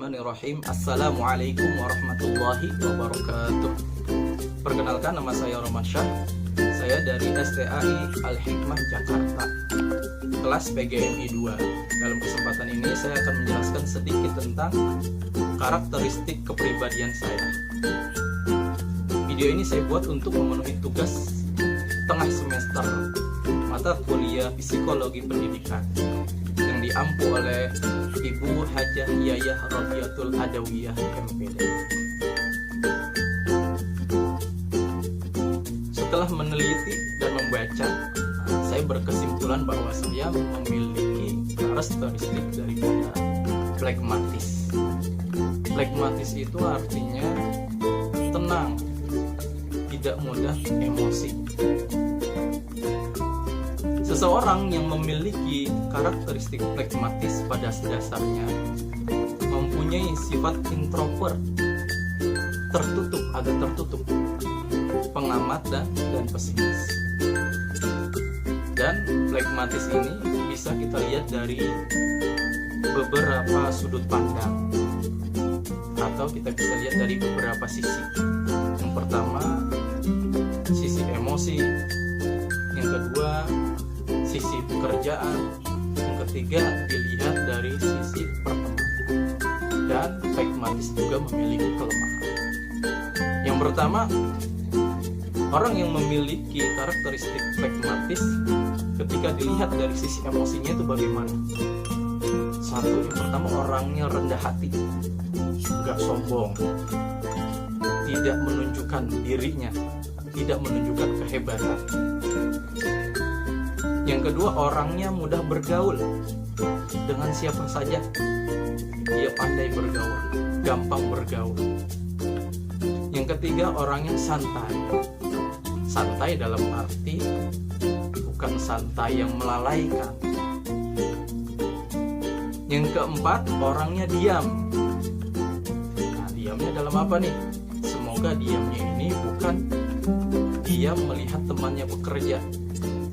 Bismillahirrahmanirrahim. Assalamualaikum warahmatullahi wabarakatuh. Perkenalkan, nama saya Romansyah. Saya dari STAI Al-Hikmah Jakarta, kelas PGMI 2. Dalam kesempatan ini saya akan menjelaskan sedikit tentang karakteristik kepribadian saya. Video ini saya buat untuk memenuhi tugas tengah semester mata kuliah Psikologi Pendidikan yang diampu oleh Ibu Hajah Yayah Rofiatul Adawiyah MPD. Setelah meneliti dan membaca, saya berkesimpulan bahwa saya memiliki karakteristik daripada flegmatis. Flegmatis itu artinya tenang, tidak mudah emosi. Seseorang yang memiliki karakteristik flegmatis pada dasarnya mempunyai sifat introvert, agak tertutup, pengamat dan pesimis. Dan flegmatis ini bisa kita lihat dari beberapa sudut pandang, atau kita bisa lihat dari beberapa sisi. Yang pertama, sisi emosi. Yang kedua, sisi pekerjaan. Yang ketiga, dilihat dari sisi pertemanan. Dan flegmatis juga memiliki kelemahan. Yang pertama, orang yang memiliki karakteristik flegmatis ketika dilihat dari sisi emosinya itu bagaimana? Satu, yang pertama, orangnya rendah hati, nggak sombong, tidak menunjukkan dirinya, tidak menunjukkan kehebatan. Yang kedua, orangnya mudah bergaul dengan siapa saja. Dia pandai bergaul, gampang bergaul. Yang ketiga, orangnya santai. Santai dalam arti bukan santai yang melalaikan. Yang keempat, orangnya diam. Nah, diamnya dalam apa nih? Semoga diamnya ini bukan diam melihat temannya bekerja,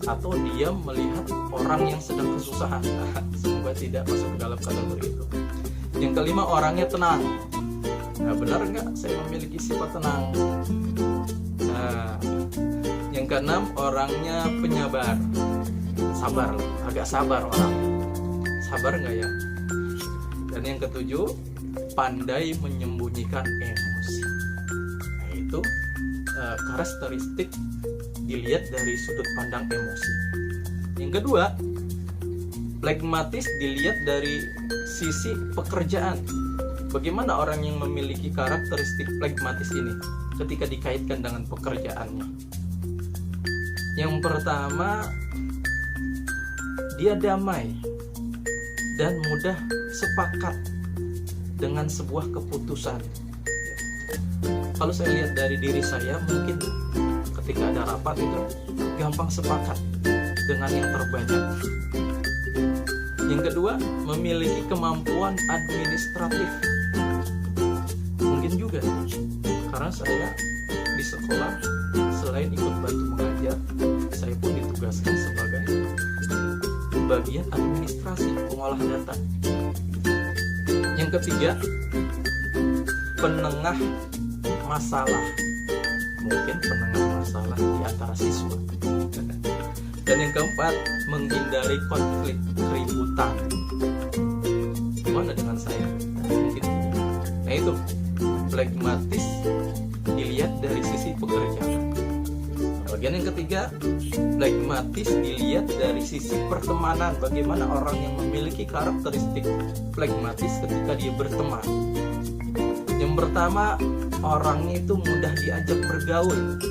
atau diam melihat orang yang sedang kesusahan. Semoga tidak masuk ke dalam kategori itu. Yang kelima, orangnya tenang. Nah, benar nggak saya memiliki sifat tenang? Nah, yang keenam, orangnya penyabar. Sabar, agak sabar orang. Sabar nggak ya? Dan yang ketujuh, pandai menyembunyikan emosi. Nah, itu karakteristik dilihat dari sudut pandang emosi. Yang kedua, flegmatis dilihat dari sisi pekerjaan. Bagaimana orang yang memiliki karakteristik flegmatis ini ketika dikaitkan dengan pekerjaannya? Yang pertama, dia damai dan mudah sepakat dengan sebuah keputusan. Kalau saya lihat dari diri saya, mungkin ketika ada rapat itu gampang sepakat dengan yang terbanyak. Yang kedua, memiliki kemampuan administratif. Mungkin juga karena saya di sekolah selain ikut bantu mengajar, saya pun ditugaskan sebagai bagian administrasi, pengolah data. Yang ketiga, penengah masalah. Mungkin penengah masalah di antara siswa. Dan yang keempat, menghindari konflik, keributan. Gimana dengan saya? Mungkin. Nah, itu flegmatis dilihat dari sisi pekerjaan. Bagian yang ketiga, flegmatis dilihat dari sisi pertemanan. Bagaimana orang yang memiliki karakteristik flegmatis ketika dia berteman? Yang pertama, orangnya itu mudah diajak bergaul,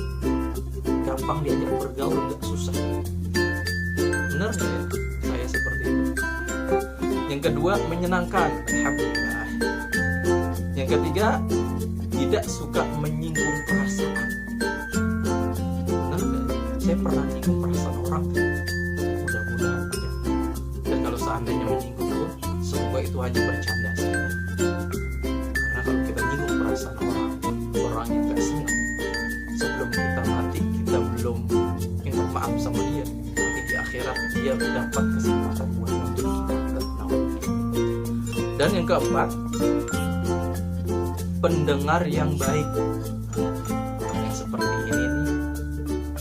gampang diajak bergaul, gak susah. Benar gak ya saya seperti itu? Yang kedua, menyenangkan. Alhamdulillah. Yang ketiga, tidak suka menyinggung perasaan. Benar gak? Saya pernah menyinggung perasaan orang. Mudah-mudahan tidak. Dan kalau seandainya menyinggung pun, semoga itu hanya bercanda saja. Karena kalau kita nyinggung perasaan orang yang gak senang, sebelum kita mati, kita belum minta maaf sama dia, nanti di akhirat dia mendapat kesempatan buat untuk kita. Dan yang keempat, pendengar yang baik. Orang yang seperti ini nih,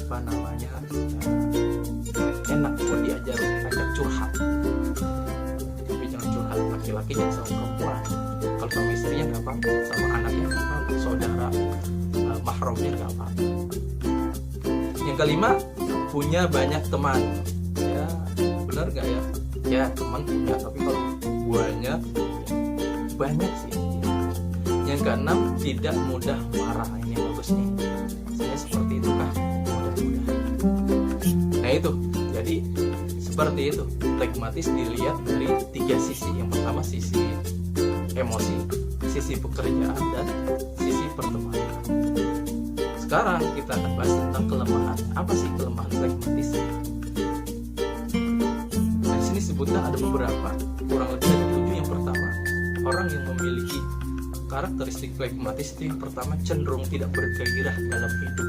apa namanya, enak buat diajak curhat. Tapi jangan curhat laki-laki, jangan sama perempuan. Kalau sama istrinya nggak apa-apa, sama anaknya nggak apa-apa, saudara mahramnya nggak apa-apa. Yang kelima, punya banyak teman. Ya benar nggak ya? Ya teman punya, tapi kalau banyak, ya, banyak sih. Yang keenam, tidak mudah marah. Ini yang bagus nih. Saya seperti itu kah? Mudah-mudahan. Nah itu, jadi seperti itu. Pragmatis dilihat dari 3 sisi. Yang pertama sisi emosi, sisi pekerjaan, dan sisi pertemanan. Sekarang kita akan bahas tentang kelemahan. Apa sih kelemahan pragmatis? Nah, di sini sebutkan ada beberapa, kurang lebih ada 7. Yang pertama, orang yang memiliki karakteristik pragmatis itu yang pertama cenderung tidak bergairah dalam hidup.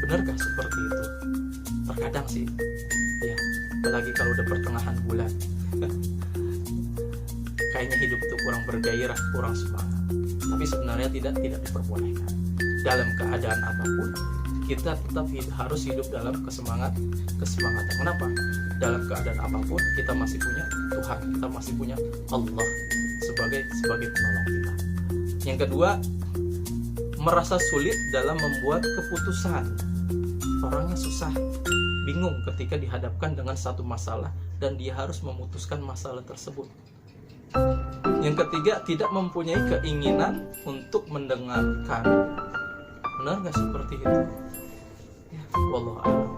Benarkah seperti itu? Terkadang sih, ya, apalagi kalau udah pertengahan bulan. Kayaknya hidup itu kurang bergairah, kurang semangat. Tapi sebenarnya tidak diperbolehkan. Dalam keadaan apapun, kita tetap harus hidup dalam kesemangatan. Kenapa? Dalam keadaan apapun kita masih punya Tuhan, kita masih punya Allah sebagai penolong kita. Yang kedua, merasa sulit dalam membuat keputusan. Orangnya susah, bingung ketika dihadapkan dengan satu masalah dan dia harus memutuskan masalah tersebut. Yang ketiga, tidak mempunyai keinginan untuk mendengarkan. Benar nggak seperti itu? Ya, wallahu a'lam.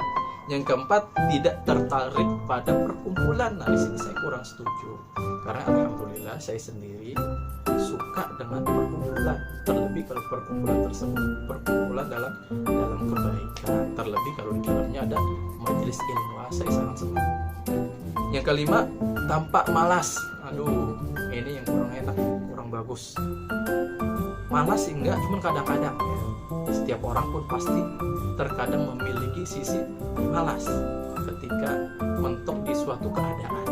Yang keempat, tidak tertarik pada perkumpulan. Nah, di sini saya kurang setuju. Karena alhamdulillah saya sendiri suka dengan perkumpulan. Terlebih kalau perkumpulan tersebut perkumpulan dalam kebaikan. Terlebih kalau di dalamnya ada majelis ilmu, saya sangat senang. Yang kelima, tampak malas. Aduh, ini yang kurang enak, kurang bagus. Malas sih enggak, cuman kadang-kadang ya. Setiap orang pun pasti terkadang memiliki sisi malas ketika mentok di suatu keadaan.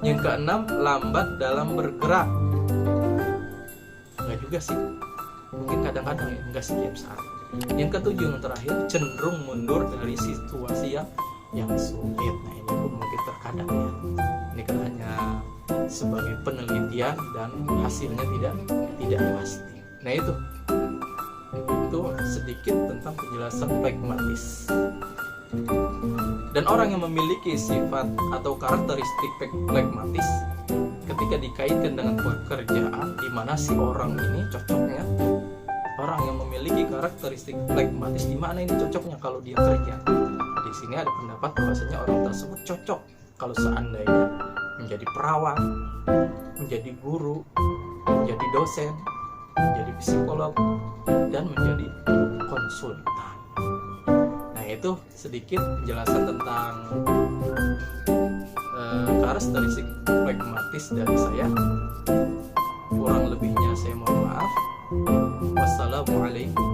Yang keenam, lambat dalam bergerak. Enggak juga sih, mungkin kadang-kadang ya, enggak setiap saat. Yang ketujuh, yang terakhir, cenderung mundur dari situasi yang sulit. Nah, ini pun mungkin terkadang ya. Ini kan hanya sebagai penelitian dan hasilnya tidak pasti. Nah itu sedikit tentang penjelasan pragmatis. Dan orang yang memiliki sifat atau karakteristik pragmatis ketika dikaitkan dengan pekerjaan, di mana si orang ini cocoknya, orang yang memiliki karakteristik pragmatis, di mana ini cocoknya kalau dia kerja. Di sini ada pendapat bahwasanya orang tersebut cocok kalau seandainya menjadi perawat, menjadi guru, menjadi dosen, menjadi psikolog, dan menjadi konsultan. Nah itu sedikit penjelasan tentang karakteristik pragmatis dari saya. Kurang lebihnya saya mohon maaf. Wassalamualaikum